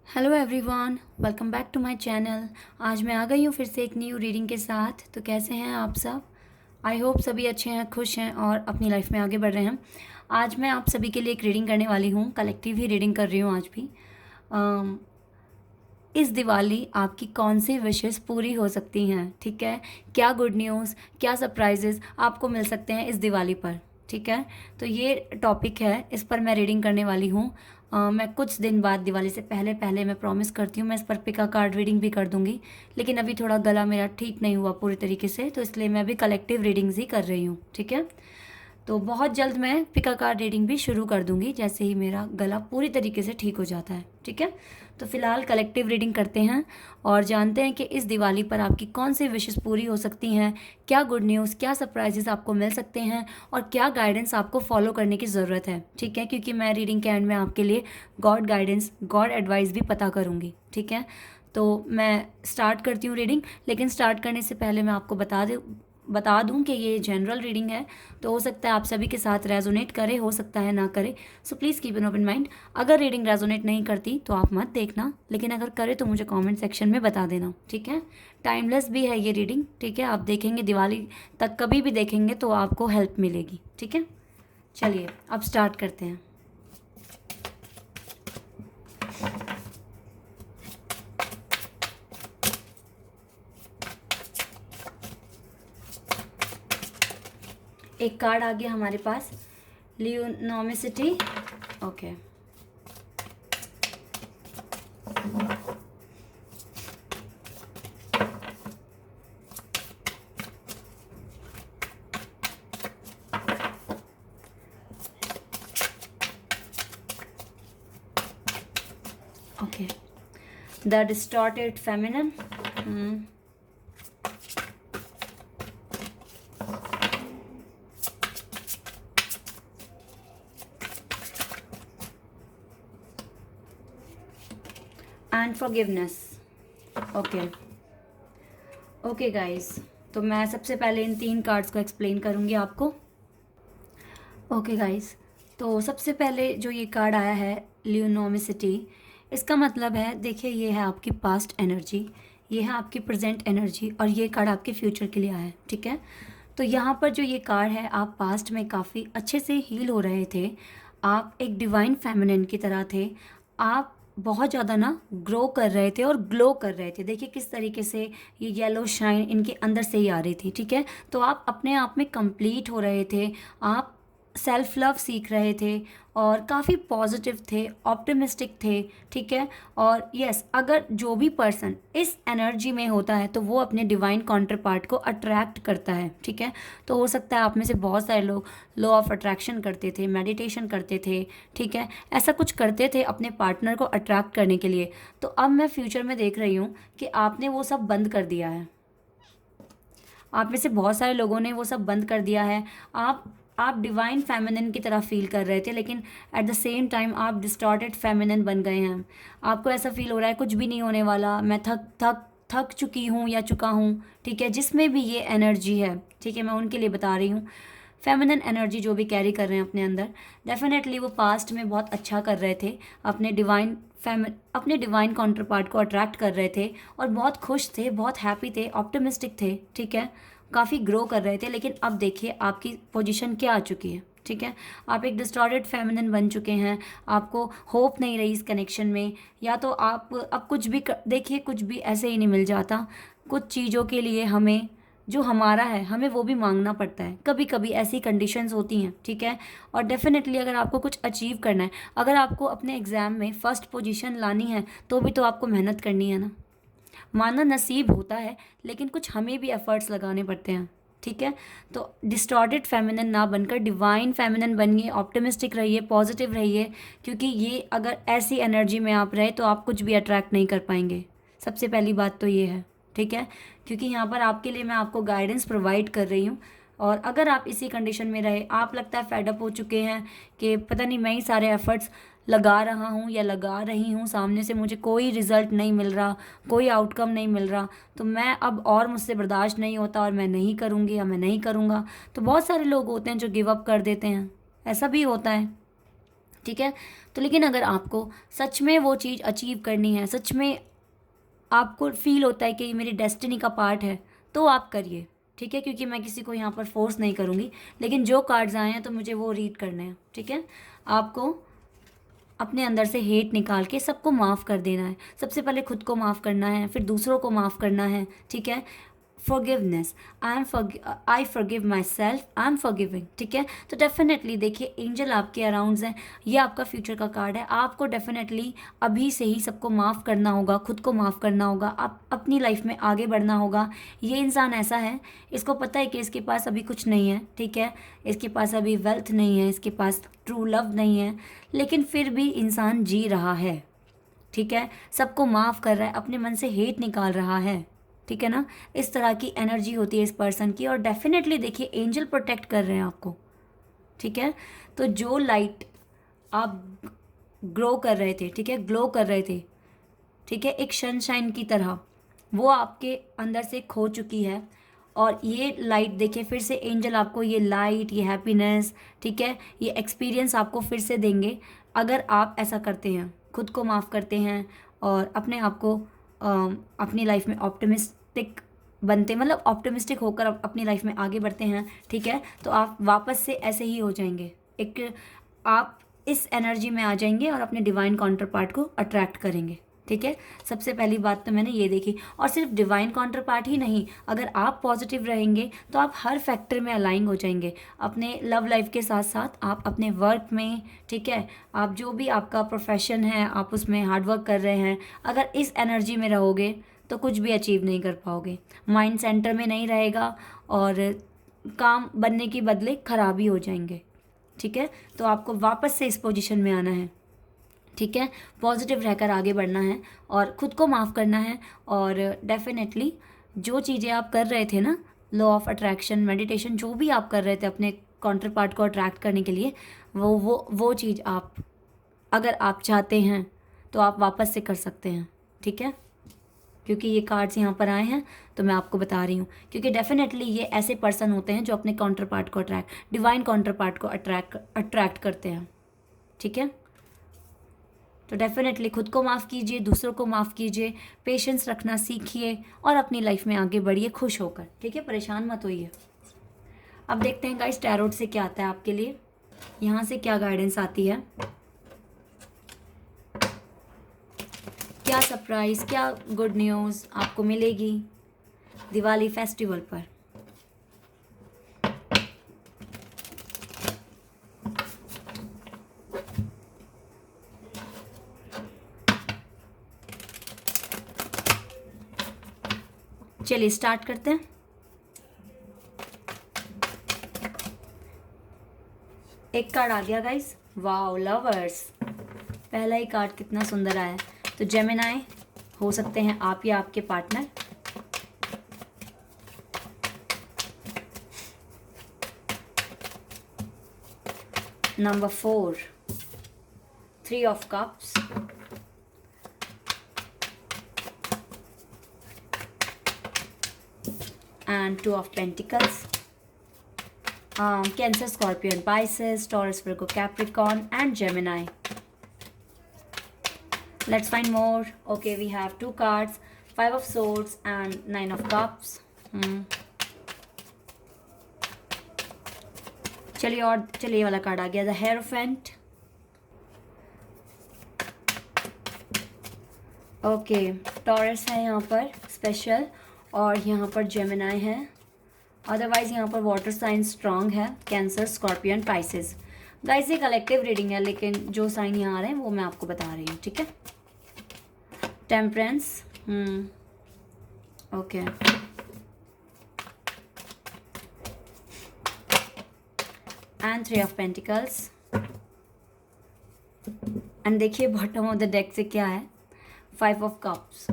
Hello everyone, welcome back to my channel. आज मैं आ गई हूँ फिर से एक न्यू रीडिंग के साथ। तो कैसे हैं आप सब? आई होप सभी अच्छे हैं, खुश हैं और अपनी लाइफ में आगे बढ़ रहे हैं। आज मैं आप सभी के लिए एक रीडिंग करने वाली हूँ, कलेक्टिव ही रीडिंग कर रही हूँ आज भी। इस दिवाली आपकी कौन सी विशेस पूरी हो सकती हैं, ठीक है? क्या गुड न्यूज़, क्या सरप्राइजेस आपको मिल सकते हैं इस दिवाली पर, ठीक है? तो ये टॉपिक है, इस पर मैं रीडिंग करने वाली हूँ। मैं कुछ दिन बाद दिवाली से पहले पहले मैं प्रॉमिस करती हूँ मैं इस पर पिका कार्ड रीडिंग भी कर दूँगी। लेकिन अभी थोड़ा गला मेरा ठीक नहीं हुआ पूरी तरीके से, तो इसलिए मैं अभी कलेक्टिव रीडिंग्स ही कर रही हूँ, ठीक है? तो बहुत जल्द मैं पिका कार्ड रीडिंग भी शुरू कर दूंगी जैसे ही मेरा गला पूरी तरीके से ठीक हो जाता है, ठीक है? तो फिलहाल कलेक्टिव रीडिंग करते हैं और जानते हैं कि इस दिवाली पर आपकी कौन सी विशेस पूरी हो सकती हैं, क्या गुड न्यूज़, क्या सरप्राइजेस आपको मिल सकते हैं और क्या गाइडेंस आपको फॉलो करने की ज़रूरत है, ठीक है? क्योंकि मैं रीडिंग के एंड में आपके लिए गॉड गाइडेंस, गॉड एडवाइस भी पता करूँगी, ठीक है? तो मैं स्टार्ट करती हूँ रीडिंग, लेकिन स्टार्ट करने से पहले मैं आपको बता दूं कि ये जनरल रीडिंग है, तो हो सकता है आप सभी के साथ रेजोनेट करे, हो सकता है ना करे। So please keep an open mind. अगर रीडिंग रेजोनेट नहीं करती तो आप मत देखना, लेकिन अगर करे तो मुझे कमेंट सेक्शन में बता देना, ठीक है? टाइमलेस भी है ये रीडिंग, ठीक है? आप देखेंगे दिवाली तक, कभी भी देखेंगे तो आपको हेल्प मिलेगी, ठीक है? चलिए अब स्टार्ट करते हैं। एक कार्ड आ गया हमारे पास, लियोनोमिसिटी। Okay, okay, the distorted feminine. And forgiveness. Okay, okay guys, तो मैं सबसे पहले इन तीन कार्ड्स को एक्सप्लेन करूँगी आपको। ओके गाइस, तो सबसे पहले जो ये कार्ड आया है ल्यूनोमिसिटी, इसका मतलब है, देखिए ये है आपकी पास्ट एनर्जी, ये है आपकी प्रेजेंट एनर्जी और ये कार्ड आपके फ्यूचर के लिए आया है, ठीक है? तो यहाँ पर जो ये कार्ड है, आप पास्ट में काफ़ी अच्छे से हील हो रहे थे, आप एक डिवाइन फेमिनिन की तरह थे, आप बहुत ज़्यादा ना ग्रो कर रहे थे और ग्लो कर रहे थे। देखिए किस तरीके से ये येलो शाइन इनके अंदर से ही आ रही थी, ठीक है? तो आप अपने आप में कंप्लीट हो रहे थे, आप सेल्फ लव सीख रहे थे और काफ़ी पॉजिटिव थे, ऑप्टिमिस्टिक थे, ठीक है? और यस, अगर जो भी पर्सन इस एनर्जी में होता है तो वो अपने डिवाइन काउंटर पार्ट को अट्रैक्ट करता है, ठीक है? तो हो सकता है आप में से बहुत सारे लोग लॉ ऑफ अट्रैक्शन करते थे, मेडिटेशन करते थे, ठीक है? ऐसा कुछ करते थे अपने पार्टनर को अट्रैक्ट करने के लिए। तो अब मैं फ्यूचर में देख रही हूँ कि आपने वो सब बंद कर दिया है। आप में से बहुत सारे लोगों ने वो सब बंद कर दिया है। आप डिवाइन फेमिनिन की तरह फील कर रहे थे, लेकिन एट द सेम टाइम आप डिस्टॉर्टेड फेमिनिन बन गए हैं। आपको ऐसा फील हो रहा है कुछ भी नहीं होने वाला, मैं थक थक थक चुकी हूँ या चुका हूँ, ठीक है? जिसमें भी ये एनर्जी है, ठीक है, मैं उनके लिए बता रही हूँ। फेमिनिन एनर्जी जो भी कैरी कर रहे हैं अपने अंदर, डेफिनेटली वो पास्ट में बहुत अच्छा कर रहे थे, अपने डिवाइन काउंटर पार्ट को अट्रैक्ट कर रहे थे और बहुत खुश थे, बहुत हैप्पी थे, ऑप्टिमिस्टिक थे, ठीक है? काफ़ी ग्रो कर रहे थे। लेकिन अब देखिए आपकी पोजीशन क्या आ चुकी है, ठीक है? आप एक डिस्टॉर्टेड फेमिनिन बन चुके हैं, आपको होप नहीं रही इस कनेक्शन में, या तो आप अब कुछ भी देखिए कुछ भी ऐसे ही नहीं मिल जाता। कुछ चीज़ों के लिए हमें जो हमारा है हमें वो भी मांगना पड़ता है, कभी कभी ऐसी कंडीशंस होती हैं, ठीक है? और डेफिनेटली अगर आपको कुछ अचीव करना है, अगर आपको अपने एग्ज़ाम में फ़र्स्ट पोजीशन लानी है तो भी तो आपको मेहनत करनी है ना। माना नसीब होता है, लेकिन कुछ हमें भी एफर्ट्स लगाने पड़ते हैं, ठीक है? तो डिस्टॉर्टेड फेमिनिन ना बनकर डिवाइन फेमिनिन बनिए, ऑप्टिमिस्टिक रहिए, पॉजिटिव रहिए, क्योंकि ये अगर ऐसी एनर्जी में आप रहे तो आप कुछ भी अट्रैक्ट नहीं कर पाएंगे। सबसे पहली बात तो ये है, ठीक है? क्योंकि यहाँ पर आपके लिए मैं आपको गाइडेंस प्रोवाइड कर रही हूँ। और अगर आप इसी कंडीशन में रहे, आप लगता है फेडअप हो चुके हैं कि पता नहीं मैं ही सारे एफर्ट्स लगा रहा हूँ या लगा रही हूँ, सामने से मुझे कोई रिज़ल्ट नहीं मिल रहा, कोई आउटकम नहीं मिल रहा, तो मैं अब और मुझसे बर्दाश्त नहीं होता और मैं नहीं करूँगी या मैं नहीं करूँगा। तो बहुत सारे लोग होते हैं जो गिव अप कर देते हैं, ऐसा भी होता है। ठीक है। तो लेकिन अगर आपको सच में वो चीज़ अचीव करनी है, सच में आपको फील होता है कि ये मेरी डेस्टिनी का पार्ट है, तो आप करिए, ठीक है। क्योंकि मैं किसी को यहाँ पर फोर्स नहीं करूँगी, लेकिन जो कार्ड्स आए हैं तो मुझे वो रीड करने हैं, ठीक है। आपको अपने अंदर से हेट निकाल के सबको माफ़ कर देना है। सबसे पहले खुद को माफ़ करना है, फिर दूसरों को माफ़ करना है, ठीक है। Forgiveness, I forgive my self, I am forgiving, ठीक है। तो डेफिनेटली देखिए एंजल आपके अराउंड्स हैं, ये आपका फ्यूचर का कार्ड है। आपको डेफिनेटली अभी से ही सबको माफ़ करना होगा, खुद को माफ़ करना होगा, आप अपनी लाइफ में आगे बढ़ना होगा। ये इंसान ऐसा है, इसको पता है कि इसके पास अभी कुछ नहीं है, ठीक है। इसके पास अभी वेल्थ नहीं है, इसके पास ट्रू लव नहीं है, लेकिन फिर भी इंसान जी रहा है, ठीक है। सबको माफ़ कर रहा है, अपने मन से हेट निकाल रहा है, ठीक है ना। इस तरह की एनर्जी होती है इस पर्सन की, और डेफिनेटली देखिए एंजल प्रोटेक्ट कर रहे हैं आपको, ठीक है। तो जो लाइट आप ग्रो कर रहे थे, ठीक है, ग्लो कर रहे थे, ठीक है, एक सनशाइन की तरह, वो आपके अंदर से खो चुकी है। और ये लाइट देखिए फिर से एंजल आपको ये लाइट, ये हैप्पीनेस, ठीक है, ये एक्सपीरियंस आपको फिर से देंगे अगर आप ऐसा करते हैं, खुद को माफ़ करते हैं और अपने आप को अपनी लाइफ में ऑप्टिमिस्टिक बनते, मतलब ऑप्टिमिस्टिक होकर अपनी लाइफ में आगे बढ़ते हैं, ठीक है। तो आप वापस से ऐसे ही हो जाएंगे, एक आप इस एनर्जी में आ जाएंगे और अपने डिवाइन काउंटर पार्ट को अट्रैक्ट करेंगे, ठीक है। सबसे पहली बात तो मैंने ये देखी। और सिर्फ डिवाइन काउंटर पार्ट ही नहीं, अगर आप पॉजिटिव रहेंगे तो आप हर फैक्टर में अलाइन हो जाएंगे, अपने लव लाइफ के साथ साथ आप अपने वर्क में, ठीक है, आप जो भी आपका प्रोफेशन है आप उसमें हार्डवर्क कर रहे हैं, अगर इस एनर्जी में रहोगे तो कुछ भी अचीव नहीं कर पाओगे। माइंड सेंटर में नहीं रहेगा और काम बनने के बदले खराब ही हो जाएंगे, ठीक है। तो आपको वापस से इस पोजीशन में आना है, ठीक है, पॉजिटिव रहकर आगे बढ़ना है और ख़ुद को माफ़ करना है। और डेफिनेटली जो चीज़ें आप कर रहे थे ना, लॉ ऑफ अट्रैक्शन, मेडिटेशन, जो भी आप कर रहे थे अपने काउंटर पार्ट को अट्रैक्ट करने के लिए, वो चीज़ आप अगर आप चाहते हैं तो आप वापस से कर सकते हैं, ठीक है। क्योंकि ये कार्ड्स यहाँ पर आए हैं तो मैं आपको बता रही हूँ, क्योंकि डेफिनेटली ये ऐसे पर्सन होते हैं जो अपने काउंटर पार्ट को डिवाइन काउंटर पार्ट को अट्रैक्ट करते हैं, ठीक है। तो डेफिनेटली खुद को माफ़ कीजिए, दूसरों को माफ़ कीजिए, पेशेंस रखना सीखिए और अपनी लाइफ में आगे बढ़िए खुश होकर, ठीक है, परेशान मत होइए। अब देखते हैं गाइस टैरोट से क्या आता है आपके लिए, यहाँ से क्या गाइडेंस आती है, क्या सरप्राइज़, क्या गुड न्यूज़ आपको मिलेगी दिवाली फेस्टिवल पर। चलिए स्टार्ट करते हैं। एक कार्ड आ गया गाइस, वाओ, लवर्स, पहला ही कार्ड कितना सुंदर आया। तो जेमिनाई हो सकते हैं आप या आपके partner. Number 4, 3 of cups, and 2 of Pentacles, Cancer, Scorpion, Pisces, Taurus, Virgo, Capricorn, and Gemini. Let's find more. Okay, we have 2 cards, 5 of Swords and 9 of Cups. चलिए और चलिए वाला कार्ड आ गया, द हेरोफेंट। ओके, टॉरस है यहाँ पर special, और यहाँ पर जेमिनाई है, अदरवाइज यहाँ पर वाटर साइन स्ट्रांग है, कैंसर, स्कॉर्पियन, पाइसेस। गाइस ये कलेक्टिव रीडिंग है, लेकिन जो साइन यहाँ आ रहे हैं वो मैं आपको बता रही हूँ, ठीक है। Temperance, okay, and 3 of pentacles. And देखिए बॉटम ऑफ द डेक से क्या है, 5 ऑफ कप्स।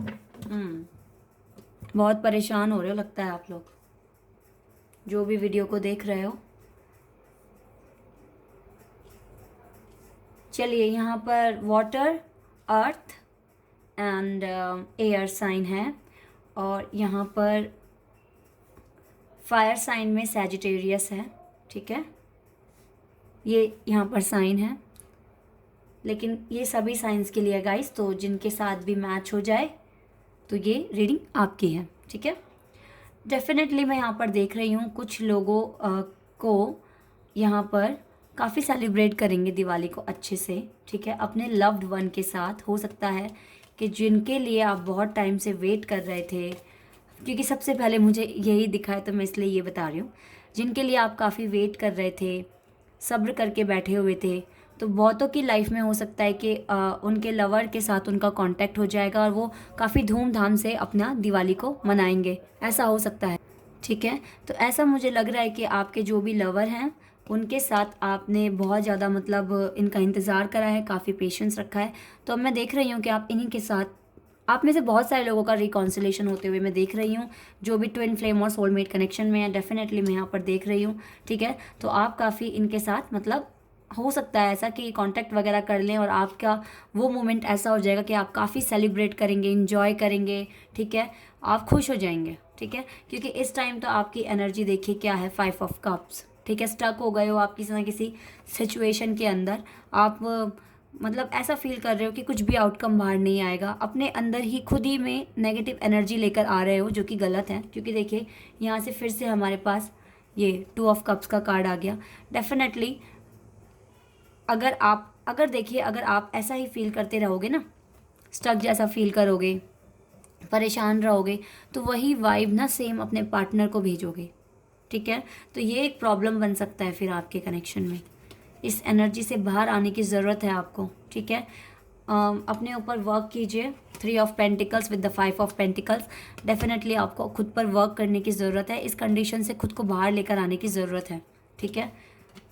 बहुत परेशान हो रहे हो लगता है आप लोग, जो भी वीडियो को देख रहे हो। चलिए यहाँ पर water, earth and air sign है, और यहाँ पर फायर साइन में सैजिटेरियस है, ठीक है, ये यहाँ पर साइन है। लेकिन ये सभी साइंस के लिए है गाइस, तो जिनके साथ भी मैच हो जाए तो ये रीडिंग आपकी है, ठीक है। डेफिनेटली मैं यहाँ पर देख रही हूँ कुछ लोगों को यहाँ पर काफ़ी सेलिब्रेट करेंगे दिवाली को अच्छे से, ठीक है, अपने लव्ड वन के साथ। हो सकता है कि जिनके लिए आप बहुत टाइम से वेट कर रहे थे, क्योंकि सबसे पहले मुझे यही दिखा है तो मैं इसलिए ये बता रही हूँ, जिनके लिए आप काफ़ी वेट कर रहे थे, सब्र करके बैठे हुए थे, तो बहुतों की लाइफ में हो सकता है कि उनके लवर के साथ उनका कांटेक्ट हो जाएगा और वो काफ़ी धूमधाम से अपना दिवाली को मनाएंगे, ऐसा हो सकता है, ठीक है। तो ऐसा मुझे लग रहा है कि आपके जो भी लवर हैं उनके साथ आपने बहुत ज़्यादा मतलब इनका इंतज़ार करा है, काफ़ी पेशेंस रखा है। तो अब मैं देख रही हूँ कि आप इन्हीं के साथ, आप में से बहुत सारे लोगों का रिकॉन्सिलेशन होते हुए मैं देख रही हूँ, जो भी ट्विन फ्लेम और सोलमेट कनेक्शन में है, डेफिनेटली मैं यहाँ पर देख रही हूँ, ठीक है। तो आप काफ़ी इनके साथ मतलब हो सकता है ऐसा कि कांटेक्ट वगैरह कर लें और आपका वो मोमेंट ऐसा हो जाएगा कि आप काफ़ी सेलिब्रेट करेंगे, इंजॉय करेंगे, ठीक है, आप खुश हो जाएंगे, ठीक है। क्योंकि इस टाइम तो आपकी एनर्जी देखिए क्या है, 5 ऑफ कप्स, ठीक है। स्टक हो गए हो आप किसी ना किसी सिचुएशन के अंदर, आप मतलब ऐसा फील कर रहे हो कि कुछ भी आउटकम बाहर नहीं आएगा, अपने अंदर ही खुद ही में नेगेटिव एनर्जी लेकर आ रहे हो, जो कि गलत है। क्योंकि देखिए यहाँ से फिर से हमारे पास ये 2 ऑफ कप्स का कार्ड आ गया। डेफिनेटली अगर देखिए अगर आप ऐसा ही फील करते रहोगे ना, स्टक जैसा फील करोगे, परेशान रहोगे, तो वही वाइब ना सेम अपने पार्टनर को भेजोगे, ठीक है। तो ये एक प्रॉब्लम बन सकता है फिर आपके कनेक्शन में। इस एनर्जी से बाहर आने की ज़रूरत है आपको, ठीक है। अपने ऊपर वर्क कीजिए। 3 of pentacles with the 5 of pentacles, definitely आपको खुद पर वर्क करने की ज़रूरत है, इस कंडीशन से खुद को बाहर लेकर आने की ज़रूरत है, ठीक है।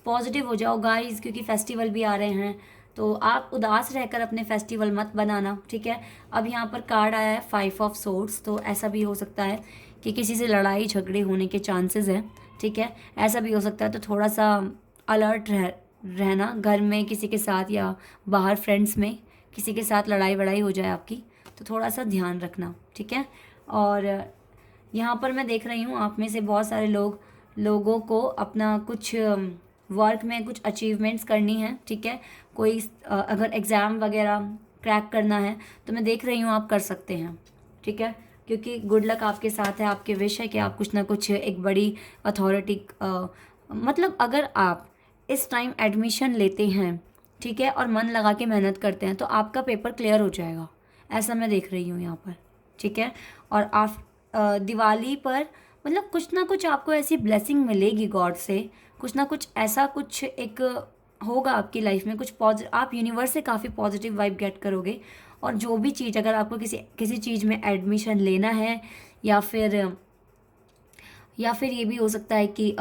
पॉजिटिव हो जाओ गाइस, क्योंकि फेस्टिवल भी आ रहे हैं, तो आप उदास रहकर अपने फेस्टिवल मत बनाना, ठीक है। अब यहाँ पर कार्ड आया है 5 ऑफ सोर्ड्स, तो ऐसा भी हो सकता है कि किसी से लड़ाई झगड़े होने के चांसेस हैं, ठीक है। ऐसा भी हो सकता है, तो थोड़ा सा अलर्ट रहना, घर में किसी के साथ या बाहर फ्रेंड्स में किसी के साथ लड़ाई वड़ाई हो जाए आपकी, तो थोड़ा सा ध्यान रखना, ठीक है। और यहाँ पर मैं देख रही हूँ आप में से बहुत सारे लोगों को अपना कुछ वर्क में कुछ अचीवमेंट्स करनी है, ठीक है। कोई अगर एग्ज़ाम वगैरह क्रैक करना है तो मैं देख रही हूँ आप कर सकते हैं, ठीक है। क्योंकि गुड लक आपके साथ है, आपके विश है कि आप कुछ ना कुछ एक बड़ी अथॉरिटी मतलब अगर आप इस टाइम एडमिशन लेते हैं, ठीक है, और मन लगा के मेहनत करते हैं, तो आपका पेपर क्लियर हो जाएगा, ऐसा मैं देख रही हूँ यहाँ पर, ठीक है। और आप दिवाली पर मतलब कुछ ना कुछ आपको ऐसी ब्लेसिंग मिलेगी गॉड से, कुछ ना कुछ ऐसा कुछ एक होगा आपकी लाइफ में, कुछ आप यूनिवर्स से काफ़ी पॉजिटिव वाइब गेट करोगे। और जो भी चीज़, अगर आपको किसी चीज़ में एडमिशन लेना है, या फिर ये भी हो सकता है कि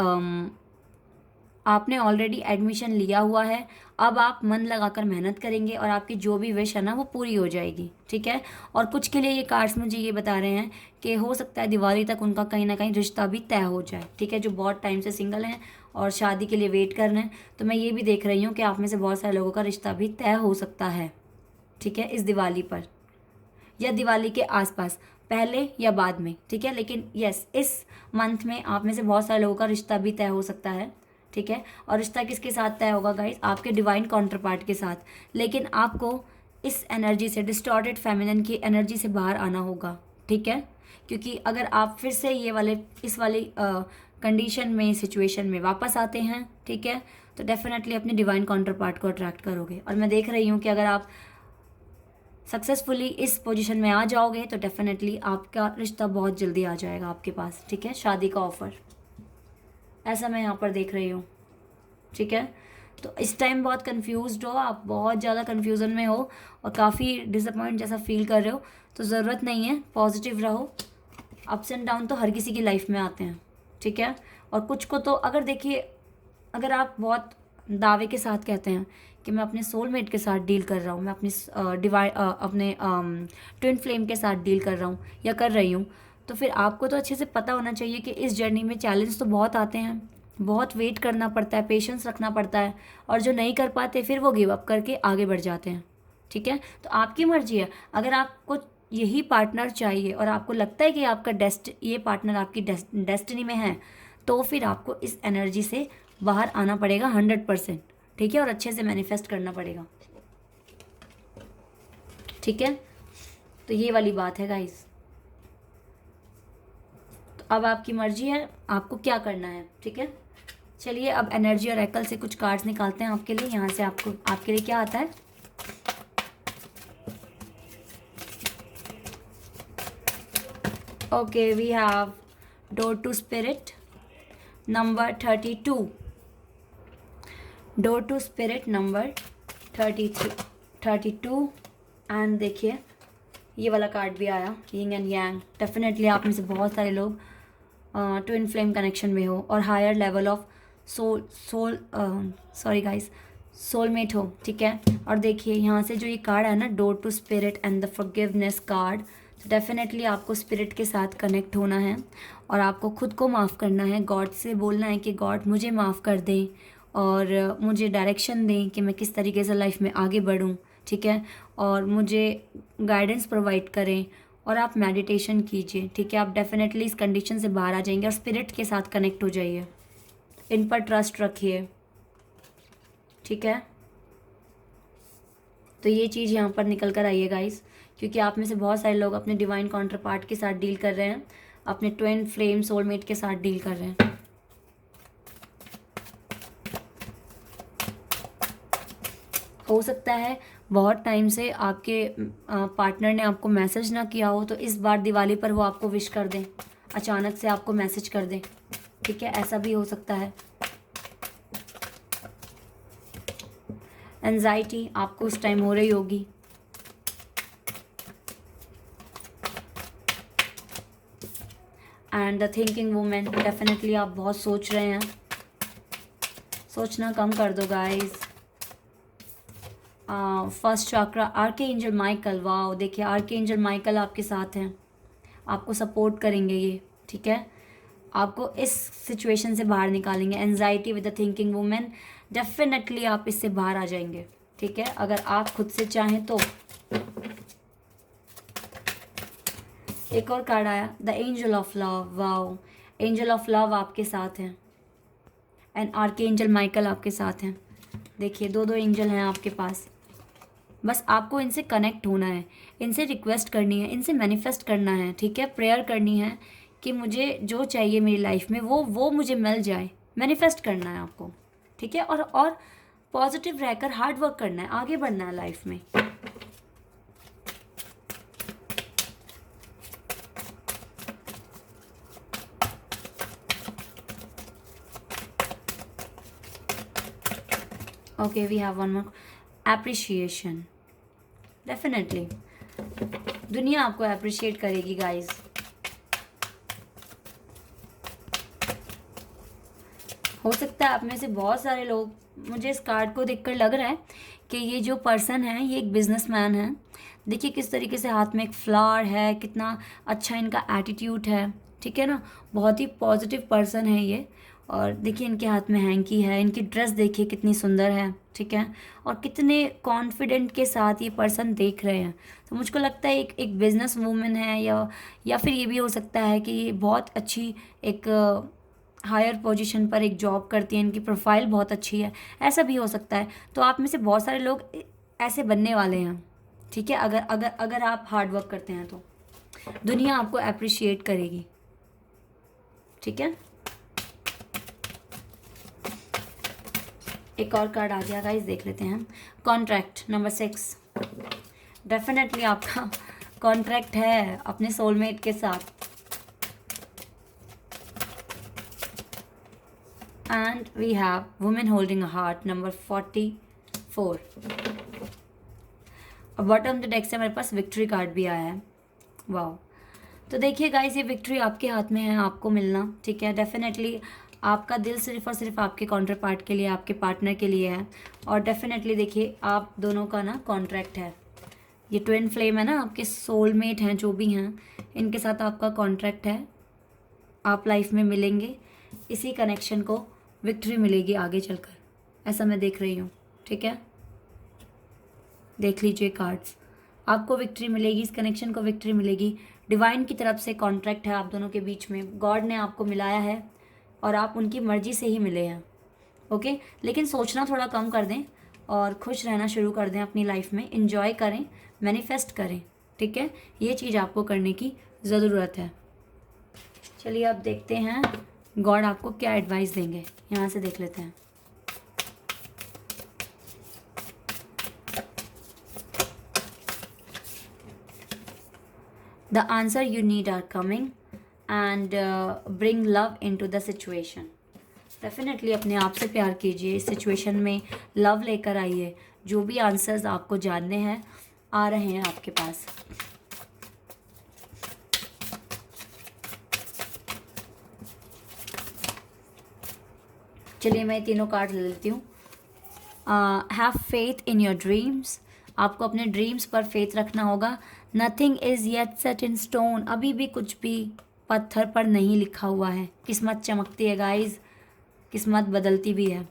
आपने ऑलरेडी एडमिशन लिया हुआ है, अब आप मन लगाकर मेहनत करेंगे और आपकी जो भी विश है ना वो पूरी हो जाएगी, ठीक है। और कुछ के लिए ये कार्ड्स मुझे ये बता रहे हैं कि हो सकता है दिवाली तक उनका कहीं ना कहीं रिश्ता भी तय हो जाए, ठीक है, जो बहुत टाइम से सिंगल हैं और शादी के लिए वेट कर रहे हैं। तो मैं ये भी देख रही हूँ कि आप में से बहुत सारे लोगों का रिश्ता भी तय हो सकता है, ठीक है, इस दिवाली पर या दिवाली के आसपास, पहले या बाद में, ठीक है। लेकिन यस, इस मंथ में आप में से बहुत सारे लोगों का रिश्ता भी तय हो सकता है, ठीक है। और रिश्ता किसके साथ तय होगा गाइस? आपके डिवाइन काउंटर पार्ट के साथ। लेकिन आपको इस एनर्जी से, डिस्टॉर्टेड फेमिनिन की एनर्जी से बाहर आना होगा, ठीक है। क्योंकि अगर आप फिर से इस वाली कंडीशन में, सिचुएशन में वापस आते हैं, ठीक है, तो डेफिनेटली अपने डिवाइन काउंटर पार्ट को अट्रैक्ट करोगे। और मैं देख रही हूँ कि अगर आप सक्सेसफुली इस पोजीशन में आ जाओगे तो डेफिनेटली आपका रिश्ता बहुत जल्दी आ जाएगा आपके पास, ठीक है, शादी का ऑफ़र, ऐसा मैं यहाँ पर देख रही हूँ, ठीक है। तो इस टाइम बहुत कंफ्यूज्ड हो आप, बहुत ज़्यादा कन्फ्यूज़न में हो और काफ़ी डिसअपॉइंट जैसा फील कर रहे हो, तो ज़रूरत नहीं है, पॉजिटिव रहो। अप्स एंड डाउन तो हर किसी की लाइफ में आते हैं, ठीक है। और कुछ को तो अगर देखिए, अगर आप बहुत दावे के साथ कहते हैं कि मैं अपने सोलमेट के साथ डील कर रहा हूँ, मैं अपने ट्विन फ्लेम के साथ डील कर रहा हूँ या कर रही हूँ, तो फिर आपको तो अच्छे से पता होना चाहिए कि इस जर्नी में चैलेंज तो बहुत आते हैं, बहुत वेट करना पड़ता है, पेशेंस रखना पड़ता है, और जो नहीं कर पाते फिर वो गिव अप करके आगे बढ़ जाते हैं, ठीक है। तो आपकी मर्जी है, अगर आपको यही पार्टनर चाहिए और आपको लगता है कि आपका ये पार्टनर आपकी डेस्टिनी में है, तो फिर आपको इस एनर्जी से बाहर आना पड़ेगा 100%, ठीक है, और अच्छे से मैनिफेस्ट करना पड़ेगा। ठीक है, तो ये वाली बात है गाइस। तो अब आपकी मर्जी है आपको क्या करना है, ठीक है। चलिए अब एनर्जी और एकल से कुछ कार्ड्स निकालते हैं आपके लिए। यहाँ से आपको आपके लिए क्या आता है। Okay, we have door to spirit number 32, door to spirit number 32 and देखिए ये वाला कार्ड भी आया, यिंग एंड यांग। डेफिनेटली आप में से बहुत सारे लोग ट्विन फ्लेम कनेक्शन में हो और higher level of sorry guys, soulmate हो, ठीक है। और देखिए यहाँ से जो ये कार्ड है ना, door to spirit and the forgiveness card, तो डेफिनेटली आपको स्पिरिट के साथ कनेक्ट होना है और आपको खुद को माफ़ करना है। गॉड से बोलना है कि गॉड मुझे माफ़ कर दें और मुझे डायरेक्शन दें कि मैं किस तरीके से लाइफ में आगे बढ़ूं, ठीक है, और मुझे गाइडेंस प्रोवाइड करें। और आप मेडिटेशन कीजिए, ठीक है। आप डेफिनेटली इस कंडीशन से बाहर आ जाएंगे और स्पिरिट के साथ कनेक्ट हो जाइए, इन पर ट्रस्ट रखिए, ठीक है। तो ये चीज़ यहाँ पर निकल कर आई है गाइस, क्योंकि आप में से बहुत सारे लोग अपने डिवाइन काउंटर पार्ट के साथ डील कर रहे हैं, अपने ट्विन फ्लेम सोलमेट के साथ डील कर रहे हैं। हो सकता है बहुत टाइम से आपके पार्टनर ने आपको मैसेज ना किया हो, तो इस बार दिवाली पर वो आपको विश कर दें, अचानक से आपको मैसेज कर दें, ठीक है, ऐसा भी हो सकता है। एंजाइटी आपको उस टाइम हो रही होगी। And the thinking women, definitely आप बहुत सोच रहे हैं, सोचना कम कर दो गाइस। फर्स्ट चक्रा आर्के एंजल माइकल, वाओ, देखिए आर्के एंजल माइकल आपके साथ हैं, आपको सपोर्ट करेंगे ये, ठीक है, आपको इस सिचुएशन से बाहर निकालेंगे। Anxiety with the thinking women, definitely आप इससे बाहर आ जाएंगे, ठीक है, अगर आप खुद से चाहें तो। एक और कार्ड आया, the angel of love, wow, angel of love आपके साथ हैं एंड आर्के एंजल माइकल आपके साथ हैं। देखिए दो एंजल हैं आपके पास, बस आपको इनसे कनेक्ट होना है, इनसे रिक्वेस्ट करनी है, इनसे मैनिफेस्ट करना है, ठीक है, प्रेयर करनी है कि मुझे जो चाहिए मेरी लाइफ में वो मुझे मिल जाए। मैनिफेस्ट करना है आपको, ठीक है, और पॉजिटिव रहकर हार्ड वर्क करना है, आगे बढ़ना है लाइफ में। Okay, we have one more, appreciation. Definitely दुनिया आपको अप्रिशिएट करेगी गाइस। हो सकता है आप में से बहुत सारे लोग, मुझे इस कार्ड को देखकर लग रहा है कि ये जो पर्सन है ये एक बिजनेसमैन है। देखिए किस तरीके से हाथ में एक फ्लावर है, कितना अच्छा इनका एटीट्यूड है, ठीक है ना, बहुत ही पॉजिटिव पर्सन है ये। और देखिए इनके हाथ में हैंकी है, इनकी ड्रेस देखिए कितनी सुंदर है, ठीक है, और कितने कॉन्फिडेंट के साथ ये पर्सन देख रहे हैं। तो मुझको लगता है एक बिजनेस वूमेन है, या फिर ये भी हो सकता है कि ये बहुत अच्छी एक हायर पोजीशन पर एक जॉब करती है, इनकी प्रोफाइल बहुत अच्छी है, ऐसा भी हो सकता है। तो आप में से बहुत सारे लोग ऐसे बनने वाले हैं, ठीक है, अगर अगर अगर आप हार्ड वर्क करते हैं तो दुनिया आपको अप्रिशिएट करेगी, ठीक है। एक और कार्ड आ गया गाइस, देख लेते हैं। कॉन्ट्रैक्ट नंबर 6, डेफिनेटली आपका कॉन्ट्रैक्ट है अपने सोलमेट के साथ। And we have women holding a heart number 44। और बॉटम द डेक से हमारे पास विक्ट्री कार्ड भी आया है, वाओ। तो देखिए गाइस ये विक्ट्री आपके हाथ में है, आपको मिलना, ठीक है। डेफिनेटली आपका दिल सिर्फ और सिर्फ आपके काउंटर पार्ट के लिए, आपके पार्टनर के लिए है। और डेफिनेटली देखिए आप दोनों का ना कॉन्ट्रैक्ट है, ये ट्विन फ्लेम है ना, आपके सोलमेट हैं जो भी हैं, इनके साथ आपका कॉन्ट्रैक्ट है। आप लाइफ में मिलेंगे, इसी कनेक्शन को विक्ट्री मिलेगी आगे चलकर, ऐसा मैं देख रही हूँ, ठीक है। देख लीजिए कार्ड्स, आपको विक्ट्री मिलेगी, इस कनेक्शन को विक्ट्री मिलेगी। डिवाइन की तरफ से कॉन्ट्रैक्ट है आप दोनों के बीच में, गॉड ने आपको मिलाया है और आप उनकी मर्जी से ही मिले हैं, ओके। लेकिन सोचना थोड़ा कम कर दें और खुश रहना शुरू कर दें अपनी लाइफ में, एंजॉय करें, मैनिफेस्ट करें। ठीक है, ये चीज़ आपको करने की ज़रूरत है। चलिए अब देखते हैं गॉड आपको क्या एडवाइस देंगे, यहाँ से देख लेते हैं। The answer you need are coming and bring love into the situation. Definitely अपने आप से प्यार कीजिए, इस सिचुएशन में लव लेकर आइए। जो भी आंसर्स आपको जानने हैं आ रहे हैं आपके पास। चलिए मैं तीनों कार्ड ले लेती हूँ। Have faith in your dreams. आपको अपने ड्रीम्स पर फेथ रखना होगा। Nothing is yet set in stone. अभी भी कुछ भी पत्थर पर नहीं लिखा हुआ है। किस्मत चमकती है गाइज, किस्मत बदलती भी है।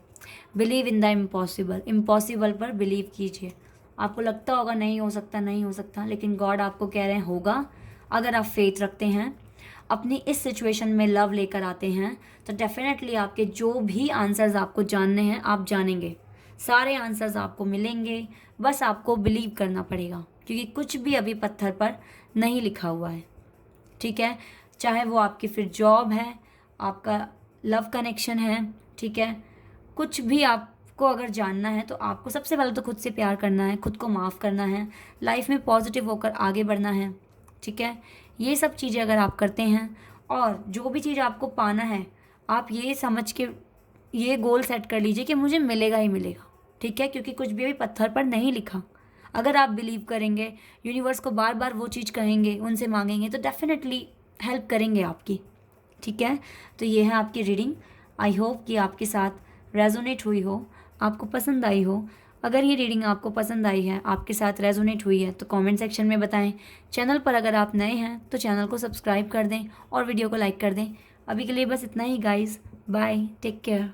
Believe in the impossible. Impossible पर बिलीव कीजिए। आपको लगता होगा नहीं हो सकता, नहीं हो सकता, लेकिन गॉड आपको कह रहे हैं होगा। अगर आप फेथ रखते हैं, अपनी इस सिचुएशन में लव लेकर आते हैं, तो डेफिनेटली आपके जो भी आंसर्स आपको जानने हैं आप जानेंगे। सारे आंसर्स आपको मिलेंगे, बस आपको बिलीव करना पड़ेगा, क्योंकि कुछ भी अभी पत्थर पर नहीं लिखा हुआ है। ठीक है, चाहे वो आपकी फिर जॉब है, आपका लव कनेक्शन है, ठीक है, कुछ भी आपको अगर जानना है तो आपको सबसे पहले तो खुद से प्यार करना है, खुद को माफ़ करना है, लाइफ में पॉजिटिव होकर आगे बढ़ना है। ठीक है, ये सब चीज़ें अगर आप करते हैं और जो भी चीज़ आपको पाना है, आप ये समझ के ये गोल सेट कर लीजिए कि मुझे मिलेगा ही मिलेगा। ठीक है, क्योंकि कुछ भी अभी पत्थर पर नहीं लिखा। अगर आप बिलीव करेंगे, यूनिवर्स को बार बार वो चीज़ कहेंगे, उनसे मांगेंगे, तो डेफिनेटली हेल्प करेंगे आपकी। ठीक है, तो ये है आपकी रीडिंग। आई होप कि आपके साथ रेजोनेट हुई हो, आपको पसंद आई हो। अगर ये रीडिंग आपको पसंद आई है, आपके साथ रेजोनेट हुई है, तो कमेंट सेक्शन में बताएं। चैनल पर अगर आप नए हैं तो चैनल को सब्सक्राइब कर दें और वीडियो को लाइक कर दें। अभी के लिए बस इतना ही गाइस। Bye, take care.